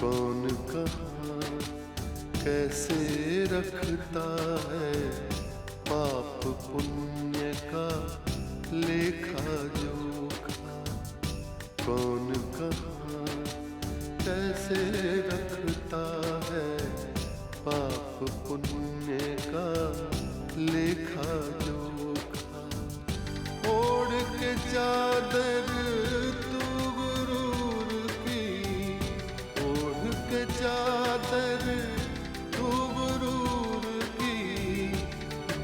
कौन कहाँ कैसे रखता है पाप पुण्य का लेखा जोखा। कौन कहाँ कैसे रखता है पाप पुण्य का लेखा जोखा। ओढ़ के चादर तू गुरूर की, ओढ़ के चादर तू गुरूर की,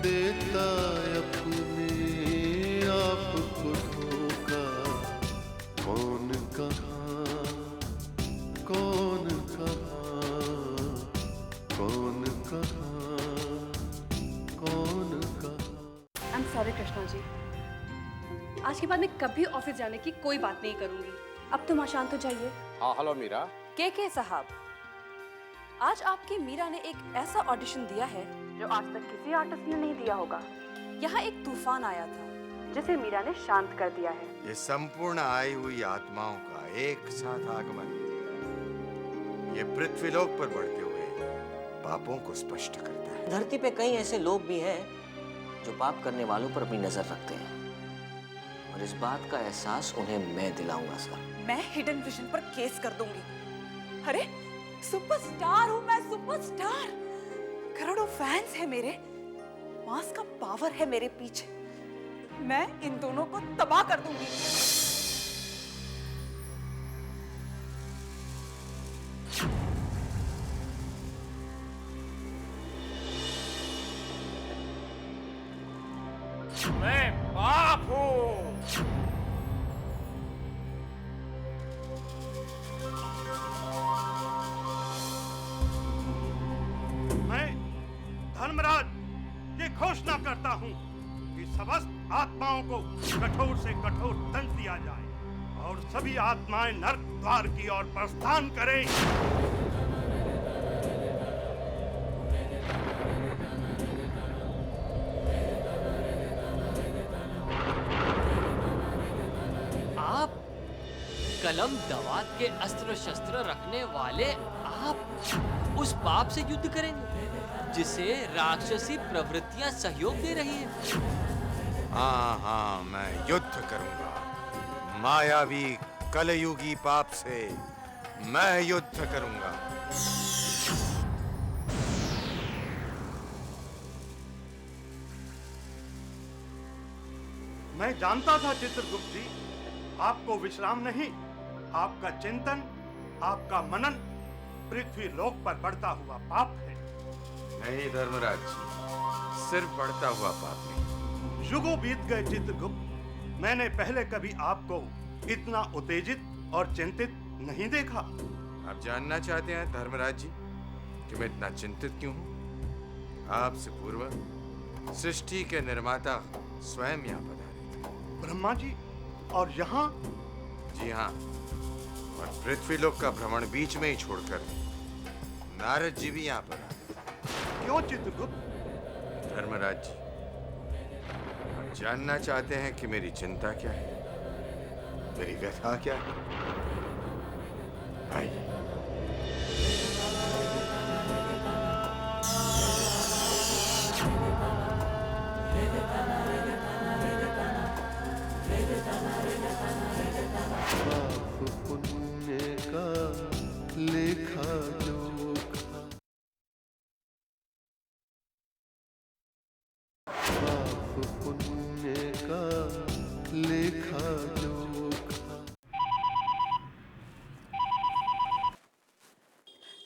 देता अपने आप को धोखा। कौन कहाँ कौन कहाँ कौन कहाँ कौन कहाँ। I am sorry Krishna ji, आज के बाद मैं कभी ऑफिस जाने की कोई बात नहीं करूंगी। अब तुम शांत हो जाइए। हाँ हेलो मीरा। के साहब, आज आपकी मीरा ने एक ऐसा ऑडिशन दिया है जो आज तक किसी आर्टिस्ट ने नहीं दिया होगा। यहाँ एक तूफान आया था जिसे मीरा ने शांत कर दिया है। ये संपूर्ण आई हुई आत्माओं का एक साथ आगमन ये पृथ्वीलोक पर बढ़ते हुए पापों को स्पष्ट करता है। धरती पे कई ऐसे लोग भी हैं जो पाप करने वालों पर अपनी नजर रखते हैं, और इस बात का एहसास उन्हें मैं दिलाऊंगा सर। मैं हिडन विजन पर केस कर दूंगी। अरे सुपरस्टार हूँ मैं, सुपरस्टार। करोड़ों फैंस है मेरे, मास का पावर है मेरे पीछे। मैं इन दोनों को तबाह कर दूंगी। मैं पाप हूँ। मैं धर्मराज ये घोषणा करता हूँ कि समस्त आत्माओं को कठोर से कठोर दंड दिया जाए और सभी आत्माएं नरक द्वार की ओर प्रस्थान करें। आप कलम दवात के अस्त्र शस्त्र रखने वाले आप उस पाप से युद्ध करेंगे जिसे राक्षसी प्रवृत्तियां सहयोग दे रही हैं। हाँ मैं युद्ध करूंगा मायावी कलयुगी पाप से। मैं युद्ध करूंगा। मैं जानता था चित्रगुप्त जी, आपको विश्राम नहीं, आपका चिंतन, आपका मनन पृथ्वी लोक पर बढ़ता हुआ पाप है। नहीं धर्मराज जी, सिर्फ बढ़ता हुआ पाप नहीं। युगों बीत गए चित्रगुप्त, मैंने पहले कभी आपको इतना उत्तेजित और चिंतित नहीं देखा। आप जानना चाहते हैं धर्मराज जी कि मैं इतना चिंतित क्यों हूँ? आपसे पूर्व सृष्टि के निर्माता स्वयं यहाँ पधारे थे। ब्रह्मा जी और यहाँ? जी हाँ, और पृथ्वीलोक का भ्रमण बीच में ही छोड़कर नारद जी भी यहाँ पर आए। क्यों चित्रगुप्त? धर्मराज जी, आप जानना चाहते हैं कि मेरी चिंता क्या है, मेरी व्यथा क्या है? आइए। पाप पुण्य का लेखा जोखा। पाप पुण्य का लेखा जोखा।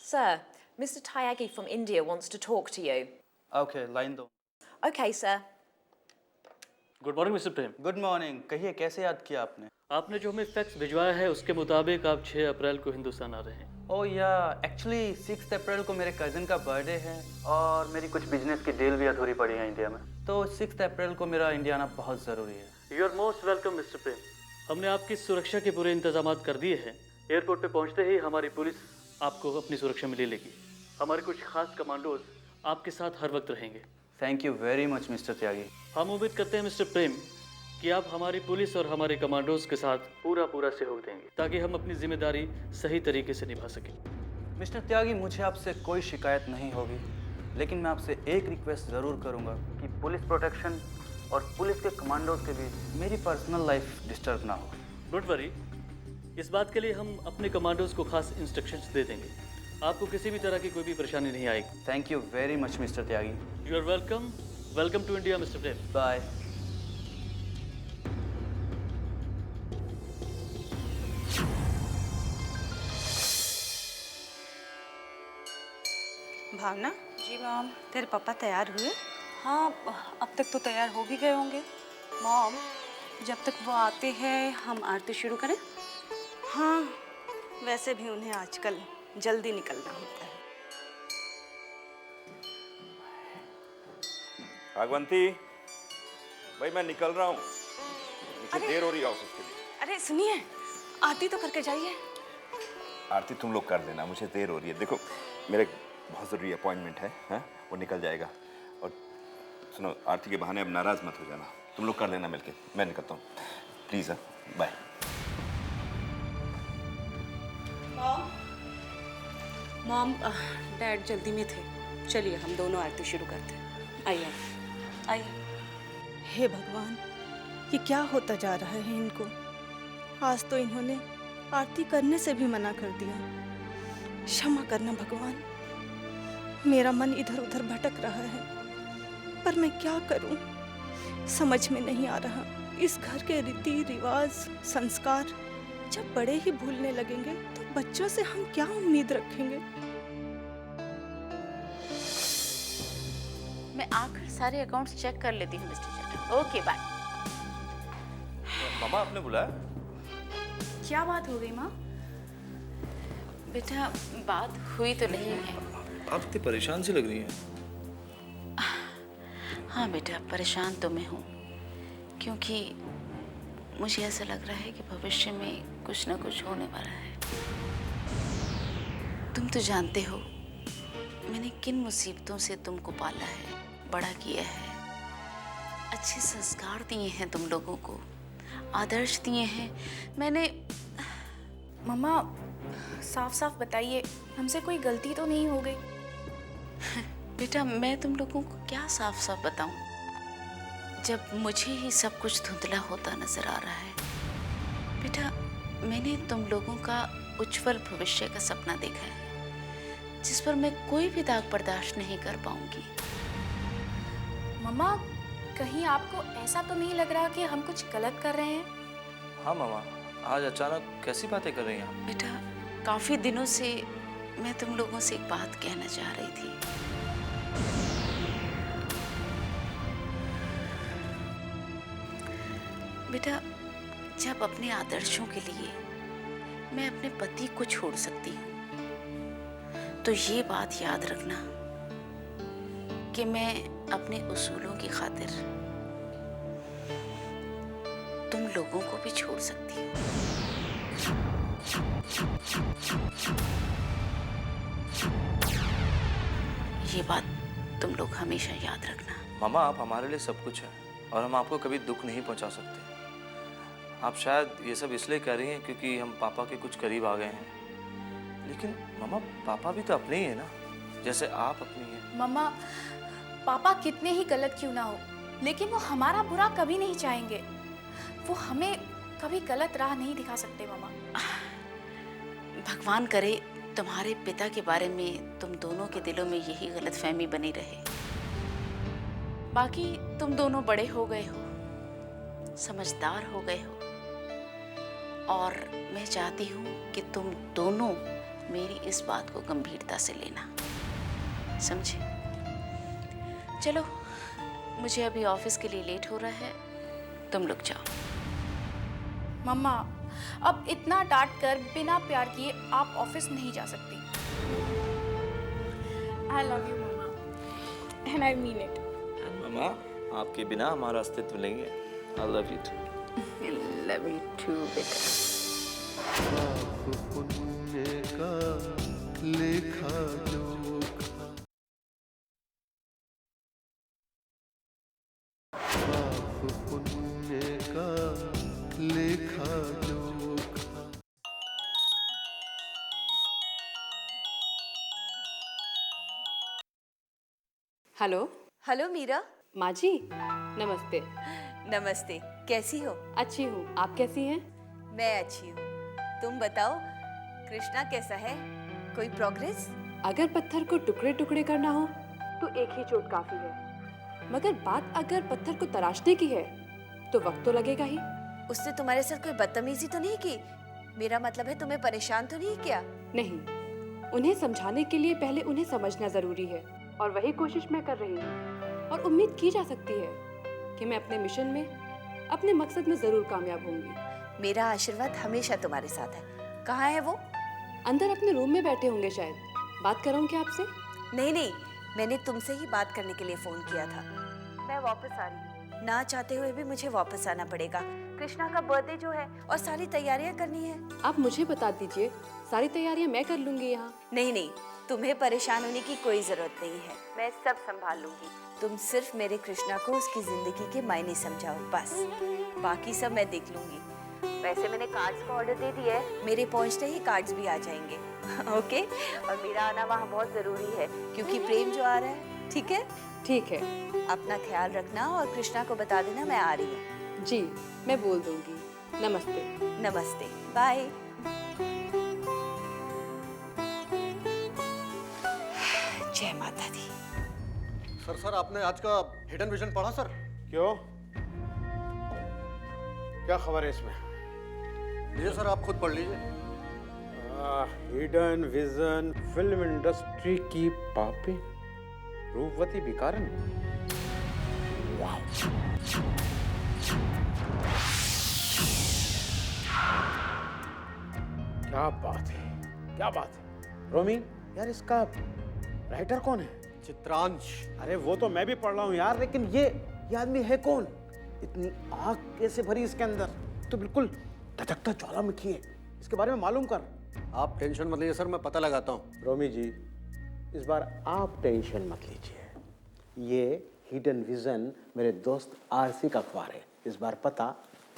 Sir, Mr. Tyagi from India wants to talk to you. Okay, line दो। Okay, sir. Good morning mister Prem. Good morning, कहिए कैसे याद किया आपने? आपने जो हमें फैक्स भिजवाया है उसके मुताबिक आप 6 अप्रैल को हिंदुस्तान आ रहे हैं। ओह या, एक्चुअली 6 अप्रैल को मेरे कज़न का बर्थडे है और मेरी कुछ बिजनेस की डील भी अधूरी पड़ी है इंडिया में, तो 6 अप्रैल को मेरा इंडिया आना बहुत ज़रूरी है। You are most welcome mister Prem. हमने आपकी सुरक्षा के पूरे इंतजाम कर दिए हैं। एयरपोर्ट पे पहुंचते ही हमारी पुलिस आपको अपनी सुरक्षा में ले लेगी। हमारे कुछ खास कमांडोज आपके साथ हर वक्त रहेंगे। Thank you very much mister Tyagi. हम उम्मीद करते हैं मिस्टर प्रेम कि आप हमारी पुलिस और हमारे कमांडोज के साथ पूरा सहयोग देंगे ताकि हम अपनी जिम्मेदारी सही तरीके से निभा सकें। मिस्टर त्यागी, मुझे आपसे कोई शिकायत नहीं होगी, लेकिन मैं आपसे एक रिक्वेस्ट ज़रूर करूंगा कि पुलिस प्रोटेक्शन और पुलिस के कमांडोज के बीच मेरी पर्सनल लाइफ डिस्टर्ब ना हो। डोंट वरी, इस बात के लिए हम अपने कमांडोज को खास इंस्ट्रक्शंस दे देंगे। आपको किसी भी तरह की कोई भी परेशानी नहीं आएगी। Thank you very much mister Tyagi. You are welcome. Welcome to India mister Prem. Bye. Bhavna ji ma'am. तेरे पापा तैयार हुए? हाँ, अब तक तो तैयार हो भी गए होंगे। मॉम, जब तक वो आते हैं हम आरती शुरू करें? हाँ, वैसे भी उन्हें आजकल जल्दी निकलना होता है। भागवंती, भाई मैं निकल रहा हूँ, मुझे देर हो रही है ऑफिस के लिए। अरे सुनिए, आरती तो करके जाइए। आरती तुम लोग कर देना, मुझे देर हो रही है। देखो मेरे बहुत ज़रूरी अपॉइंटमेंट है, वो निकल जाएगा। और सुनो, आरती के बहाने अब नाराज़ मत हो जाना, तुम लोग कर लेना मिलके। मैं निकलता हूँ, प्लीज़। बाय। मॉम, डैड जल्दी में थे, चलिए हम दोनों आरती शुरू करते हैं। आइए आइए। हे भगवान, ये क्या होता जा रहा है इनको? आज तो इन्होंने आरती करने से भी मना कर दिया। क्षमा करना भगवान, मेरा मन इधर उधर भटक रहा है, पर मैं क्या करूं? समझ में नहीं आ रहा। इस घर के रीति रिवाज संस्कार जब बड़े ही भूलने लगेंगे तो बच्चों से हम क्या उम्मीद रखेंगे? मैं आकर सारे अकाउंट्स चेक कर लेती हूँ मिस्टर चट्टा। Okay bye. मामा आपने बुलाया? क्या बात हो गई माँ? बेटा बात हुई तो नहीं है। आप इतनी परेशान सी लग रही हैं। हाँ बेटा, परेशान तो मैं हूँ, क्योंकि मुझे ऐसा लग रहा है कि भविष्य में कुछ ना कुछ होने वाला है। तुम तो जानते हो मैंने किन मुसीबतों से तुमको पाला है, बड़ा किया है, अच्छे संस्कार दिए हैं तुम लोगों को, आदर्श दिए हैं मैंने। मम्मा साफ साफ बताइए, हमसे कोई गलती तो नहीं हो गई? बेटा मैं तुम लोगों को क्या साफ साफ बताऊं, जब मुझे ही सब कुछ धुंधला होता नजर आ रहा है। बेटा मैंने तुम लोगों का उज्जवल भविष्य का सपना देखा है, जिस पर मैं कोई भी दाग बर्दाश्त नहीं कर पाऊंगी। मम्मा कहीं आपको ऐसा तो नहीं लग रहा कि हम कुछ गलत कर रहे हैं? हाँ मामा, आज अचानक कैसी बातें कर रही हैं आप? बेटा काफी दिनों से मैं तुम लोगों से एक बात कहना चाह रही थी। बेटा जब अपने आदर्शों के लिए मैं अपने पति को छोड़ सकती हूँ, तो ये बात याद रखना कि मैं अपने उसूलों की खातिर तुम लोगों को भी छोड़ सकती हूँ। ये बात तुम लोग हमेशा याद रखना। मामा आप हमारे लिए सब कुछ है और हम आपको कभी दुख नहीं पहुंचा सकते। आप शायद ये सब इसलिए कह रही हैं क्योंकि हम पापा के कुछ करीब आ गए हैं, लेकिन मामा पापा भी तो अपने ही है ना, जैसे आप अपनी हैं। मम्मा पापा कितने ही गलत क्यों ना हो, लेकिन वो हमारा बुरा कभी नहीं चाहेंगे। वो हमें कभी गलत राह नहीं दिखा सकते मामा। भगवान करे तुम्हारे पिता के बारे में तुम दोनों के दिलों में यही गलतफहमी बनी रहे। बाकी तुम दोनों बड़े हो गए हो, समझदार हो गए हो, और मैं चाहती हूँ कि तुम दोनों मेरी इस बात को गंभीरता से लेना, समझे? चलो मुझे अभी ऑफिस के लिए लेट हो रहा है, तुम लोग जाओ। मम्मा अब इतना डांट कर बिना प्यार किए आप ऑफिस नहीं जा सकती। I love you mamma, and I mean it. मामा आपके बिना हमारा अस्तित्व नहीं है। I love you too. Love you too बेटा। पाप पुण्य का लेखा जोखा, पाप पुण्य का लेखा जोखा। हेलो। हेलो मीरा। माँ जी नमस्ते। नमस्ते, कैसी हो? अच्छी हूँ, आप कैसी हैं? मैं अच्छी हूँ। तुम बताओ, कृष्णा कैसा है? कोई प्रोग्रेस? अगर पत्थर को टुकड़े टुकड़े करना हो तो एक ही चोट काफी है, मगर बात अगर पत्थर को तराशने की है तो वक्त तो लगेगा ही। उसने तुम्हारे साथ कोई बदतमीजी तो नहीं की? मेरा मतलब है तुम्हें परेशान तो नहीं किया? नहीं, उन्हें समझाने के लिए पहले उन्हें समझना जरूरी है और वही कोशिश मैं कर रही हूँ। और उम्मीद की जा सकती है कि मैं अपने मिशन में, अपने मकसद में जरूर कामयाब होंगी। मेरा आशीर्वाद हमेशा तुम्हारे साथ है। कहाँ है वो? अंदर अपने रूम में बैठे होंगे शायद। बात करूँ क्या आपसे? नहीं, मैंने तुमसे ही बात करने के लिए फोन किया था। मैं वापस आ रही हूँ, ना चाहते हुए भी मुझे वापस आना पड़ेगा। कृष्णा का बर्थडे जो है और सारी तैयारियां करनी है। आप मुझे बता दीजिए, सारी तैयारियां मैं कर लूंगी यहाँ। नहीं, तुम्हें परेशान होने की कोई जरूरत नहीं है, मैं सब संभाल लूंगी। तुम सिर्फ मेरे कृष्णा को उसकी जिंदगी के मायने समझाओ, बस। बाकी सब मैं देख लूंगी। वैसे मैंने कार्ड्स का ऑर्डर दे दिया है, मेरे पहुंचते ही कार्ड्स भी आ जाएंगे। ओके? और मेरा आना वहाँ बहुत जरूरी है क्योंकि प्रेम जो आ रहा है। ठीक है? ठीक है। अपना ख्याल रखना और कृष्णा को बता देना मैं आ रही हूँ। जी, मैं बोल दूंगी। नमस्ते। नमस्ते, बाय। जय माता दी। सर आपने आज का हिडन विजन पढ़ा सर? क्यों, क्या खबर है इसमें? लीजिए सर, आप खुद पढ़ लीजिए। हिडन विजन, फिल्म इंडस्ट्री की पापी, रूपवती भिखारन। वाह, क्या बात है, क्या बात है। रोमी यार, इसका राइटर कौन है? चित्रांश। अरे वो तो मैं भी पढ़ रहा हूँ यार, लेकिन ये आदमी है कौन? इतनी आग कैसे भरी इसके अंदर? तो बिल्कुल धधकता ज्वालामुखी है। इसके बारे में मालूम कर। आप टेंशन मत लीजिए सर, मैं पता लगाता हूँ। रोमी जी, इस बार आप टेंशन मत लीजिए। ये हिडन विजन मेरे दोस्त आरसी का अखबार है। इस बार पता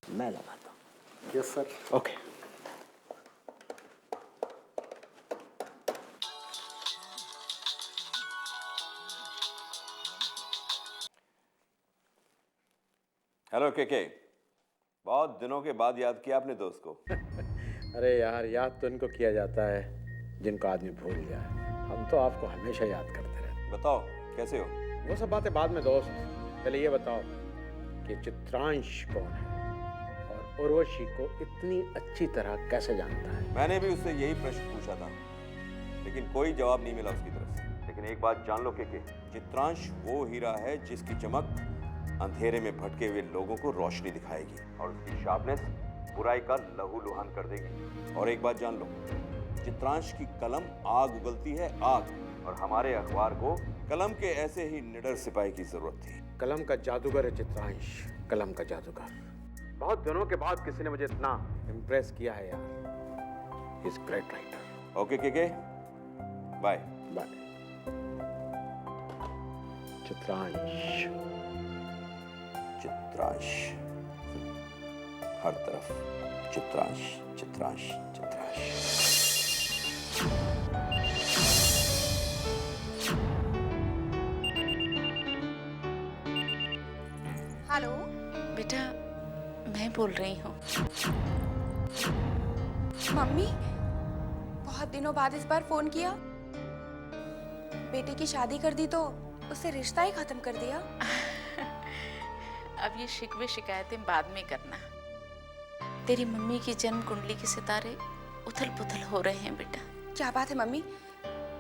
मैं लगाता हूँ। Yes sir. ओके। हेलो के, बहुत दिनों के बाद याद किया आपने दोस्त को। अरे यार, याद तो इनको किया जाता है जिनको आदमी भूल जाए। हम तो आपको हमेशा याद करते रहते। बताओ कैसे हो? वो सब बातें बाद में दोस्त, पहले ये बताओ कि चित्रांश कौन है और उर्वशी को इतनी अच्छी तरह कैसे जानता है? मैंने भी उससे यही प्रश्न पूछा था, लेकिन कोई जवाब नहीं मिला उसकी तरफ से। लेकिन एक बात जान लो के, चित्रांश वो हीरा है जिसकी चमक अंधेरे में भटके हुए लोगों को रोशनी दिखाएगी और उसकी शार्पनेस बुराई का लहूलुहान कर देगी। और एक बात जान लो, चित्रांश की कलम आग उगलती है, आग। और हमारे अखबार को कलम के ऐसे ही निडर सिपाही की जरूरत थी। कलम का जादूगर है चित्रांश, कलम का जादूगर। बहुत दिनों के बाद किसी ने मुझे इतना इम्प्रेस किया है यार। He is great writer. Okay के, बाय बाय। चित्रांश, चित्रांश, हर तरफ चित्रांश, चित्रांश, चित्रांश। हेलो बेटा, मैं बोल रही हूँ। मम्मी, बहुत दिनों बाद इस बार फोन किया। बेटे की शादी कर दी तो उससे रिश्ता ही खत्म कर दिया। अब ये शिकवे शिकायतें बाद में करना। तेरी मम्मी की जन्म कुंडली के सितारे उथल पुथल हो रहे हैं बेटा। क्या बात है मम्मी?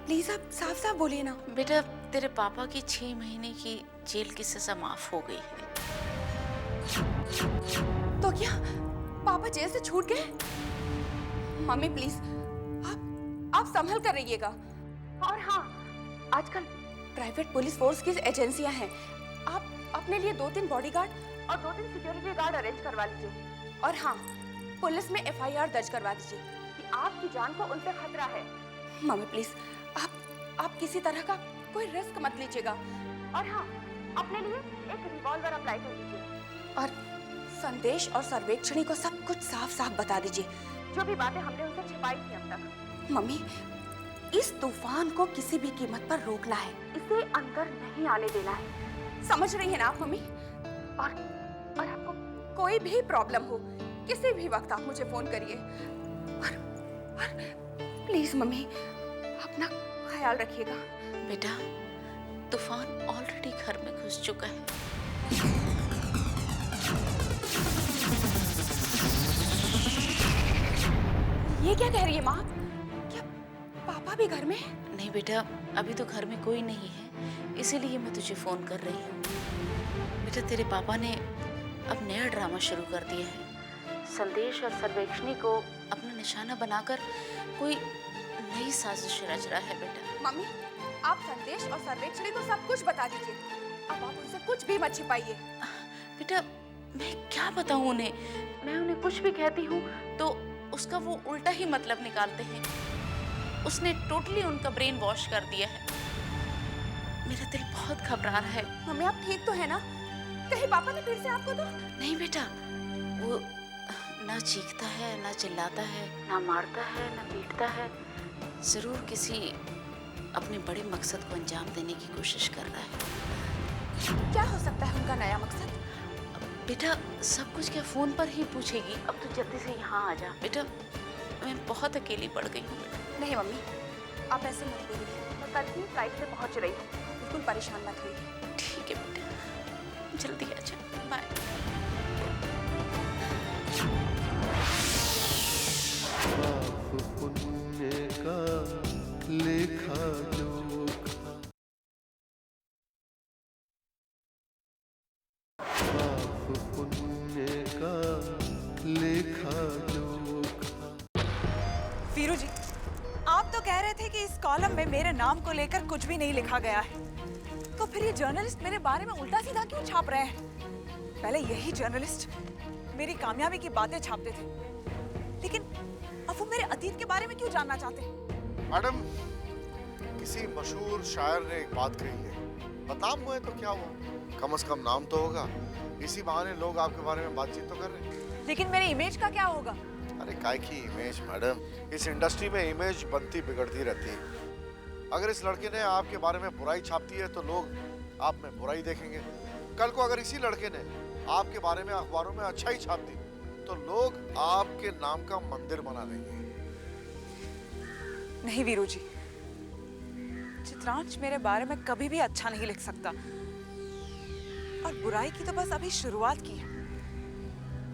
प्लीज आप साफ साफ बोलिए ना। बेटा, तेरे पापा की 6 महीने की जेल की सजा माफ हो गई है। तो क्या पापा जेल से छूट गए? मम्मी प्लीज, आप संभल कर रहिएगा। और हाँ, आजकल प्राइवेट पुलिस फोर्स की एजेंसियां हैं। आप अपने लिए 2-3 बॉडीगार्ड और 2-3 सिक्योरिटी गार्ड अरेंज करवा लीजिए। और हाँ, पुलिस में FIR दर्ज करवा दीजिए कि आपकी जान को उनसे खतरा है। मम्मी प्लीज, आप किसी तरह का कोई रिस्क मत लीजिएगा। और हाँ, अपने लिए एक रिवॉल्वर अप्लाई कर दीजिए। और संदेश और सर्वेक्षणी को सब कुछ साफ साफ बता दीजिए, जो भी बातें हमने उनसे छिपाई थी अब तक। मम्मी इस तूफान को किसी भी कीमत पर रोकना है, इसे अंदर नहीं आने देना है। समझ रही है ना आप मम्मी? और आपको कोई भी प्रॉब्लम हो, किसी भी वक्त आप मुझे फोन करिए। और प्लीज मम्मी, अपना ख्याल रखिएगा। बेटा, तूफान ऑलरेडी घर में घुस चुका है। ये क्या कह रही है माँ? क्या पापा भी घर में? नहीं बेटा, अभी तो घर में कोई नहीं है, इसीलिए मैं तुझे फोन कर रही हूँ। बेटा, तेरे पापा ने अब नया ड्रामा शुरू कर दिया है। संदेश और सर्वेक्षणी को अपना निशाना बनाकर कोई नई साजिश रच रहा है। बेटा मम्मी, आप संदेश और सर्वेक्षणी को सब कुछ बता दीजिए। अब आप उनसे कुछ भी मत छिपाइए। बेटा, मैं क्या बताऊं उन्हें? मैं उन्हें कुछ भी कहती हूँ तो उसका वो उल्टा ही मतलब निकालते हैं। उसने टोटली उनका ब्रेन वॉश कर दिया है। मेरा दिल बहुत घबरा रहा है। मम्मी, आप ठीक तो है ना? कहीं पापा ने फिर से आपको तो? नहीं बेटा, वो ना चीखता है, ना चिल्लाता है, ना मारता है, ना पीटता है। जरूर किसी अपने बड़े मकसद को अंजाम देने की कोशिश कर रहा है। क्या हो सकता है उनका नया मकसद? बेटा, सब कुछ क्या फोन पर ही पूछेगी? अब तो जल्दी से यहाँ आ जा। बेटा, मैं बहुत अकेली पड़ गई हूँ। बेटा नहीं मम्मी, आप ऐसे मत बोलिए। मैं कल ही फ्लाइट से पहुँच रही हूँ, बिल्कुल परेशान मत होइए। ठीक है बेटा, जल्दी आ जा। बाय। पाप पुण्य का लेखा जोखा, पाप पुण्य का लेखा जोखा। वीरू जी, आप तो कह रहे थे कि इस कॉलम में मेरे नाम को लेकर कुछ भी नहीं लिखा गया है, तो फिर ये जर्नलिस्ट मेरे बारे में उल्टा सीधा क्यों छाप रहे हैं? पहले यही जर्नलिस्ट मेरी कामयाबी की बातें छापते थे, लेकिन अब वो मेरे अतीत के बारे में क्यों जानना चाहते हैं? मैडम, किसी मशहूर शायर ने एक बात कही है, बता मुझे तो क्या हुआ, कम से कम नाम तो होगा। इसी बहाने लोग आपके बारे में बातचीत तो कर रहे हैं। लेकिन मेरी इमेज का क्या होगा? अरे काय की इमेज मैडम, इस इंडस्ट्री में इमेज बनती बिगड़ती रहती है। अगर इस लड़के ने आपके बारे में बुराई छापती है तो लोग आप में बुराई देखेंगे। कल को अगर इसी लड़के ने आपके बारे में अखबारों में अच्छा ही छाप दी तो लोग आपके नाम का मंदिर बना देंगे। नहीं वीरू जी, चित्रांश मेरे बारे में कभी भी अच्छा नहीं लिख सकता, और बुराई की तो बस अभी शुरुआत की है।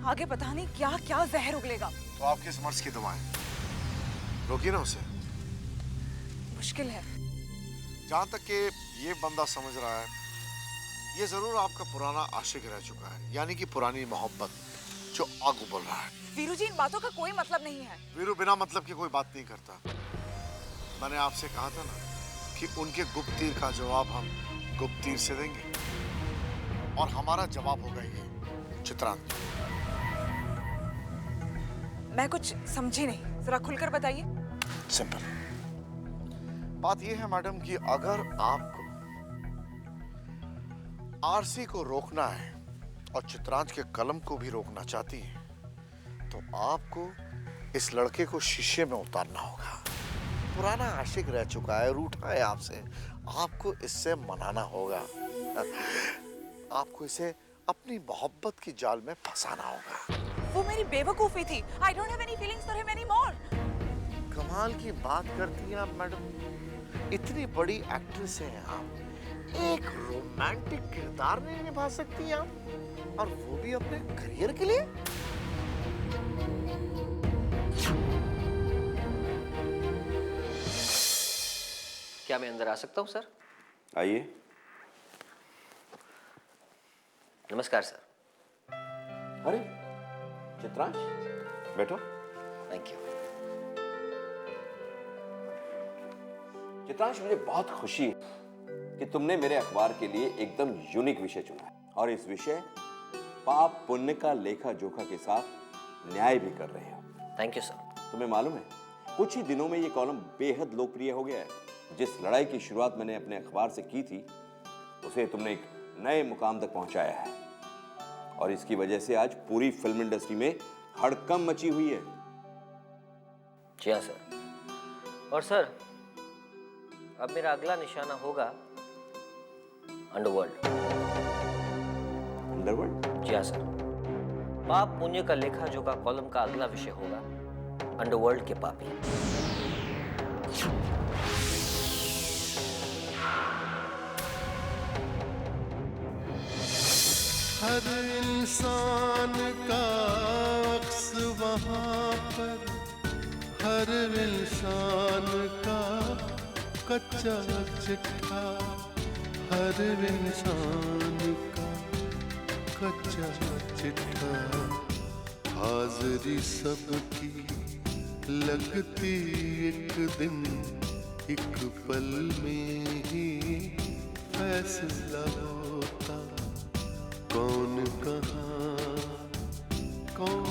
आगे पता नहीं क्या क्या जहर उगलेगा। तो आप किस मर्ज की दवाएं? रोकिए ना उसे। मुश्किल है। जहां तक कि ये बंदा समझ रहा है, ये जरूर आपका पुराना आशिक रह चुका है, यानी कि पुरानी मोहब्बत जो आग उबल रहा है। वीरू जी, इन बातों का कोई मतलब नहीं है। वीरू बिना मतलब की कोई बात नहीं करता। मैंने आपसे कहा था ना कि उनके गुप्त तीर का जवाब हम गुप्त तीर से देंगे, और हमारा जवाब होगा ये चित्रांश। मैं कुछ समझी नहीं, जरा खुलकर बताइए। सिंपल बात यह है मैडम कि अगर आपको आरसी को रोकना है और चित्रांश के कलम को भी रोकना चाहती है तो आपको इस लड़के को शीशे में उतारना होगा। पुराना आशिक रह चुका है, रूठा है आपसे, आपको इससे मनाना होगा। आपको इसे अपनी मोहब्बत की जाल में फंसाना होगा। वो मेरी बेवकूफी थी। I don't have any feelings for him anymore. कमाल की बात करती हैं आप मैडम, इतनी बड़ी एक्ट्रेस हैं आप, एक रोमांटिक किरदार नहीं निभा सकती आप, और वो भी अपने करियर के लिए। क्या मैं अंदर आ सकता हूँ सर? आइए। नमस्कार सर। अरे चित्रांश, बैठो। Thank you. चित्रांश, मुझे बहुत खुशी है कि तुमने मेरे अखबार के लिए एकदम यूनिक विषय चुना है, और इस विषय पाप पुण्य का लेखा जोखा के साथ न्याय भी कर रहे हो। Thank you sir. तुम्हें मालूम है, कुछ ही दिनों में ये कॉलम बेहद लोकप्रिय हो गया है। जिस लड़ाई की शुरुआत मैंने अपने अखबार से की थी, उसे तुमने एक नए मुकाम तक पहुंचाया है, और इसकी वजह से आज पूरी फिल्म इंडस्ट्री में हड़कंप मची हुई है। जी हाँ सर। और सर, अब मेरा अगला निशाना होगा अंडरवर्ल्ड। अंडरवर्ल्ड? जी हाँ सर। पाप पुण्य का लेखा जोखा कॉलम का अगला विषय होगा अंडरवर्ल्ड के पापी। हर इंसान का अक्स वहाँ पर, हर इंसान का कच्चा चिट्ठा, हर इंसान का कच्चा चिट्ठा, हाजिरी सबकी लगती एक दिन, एक पल में ही फैसला होता, कौन कहाँ कौन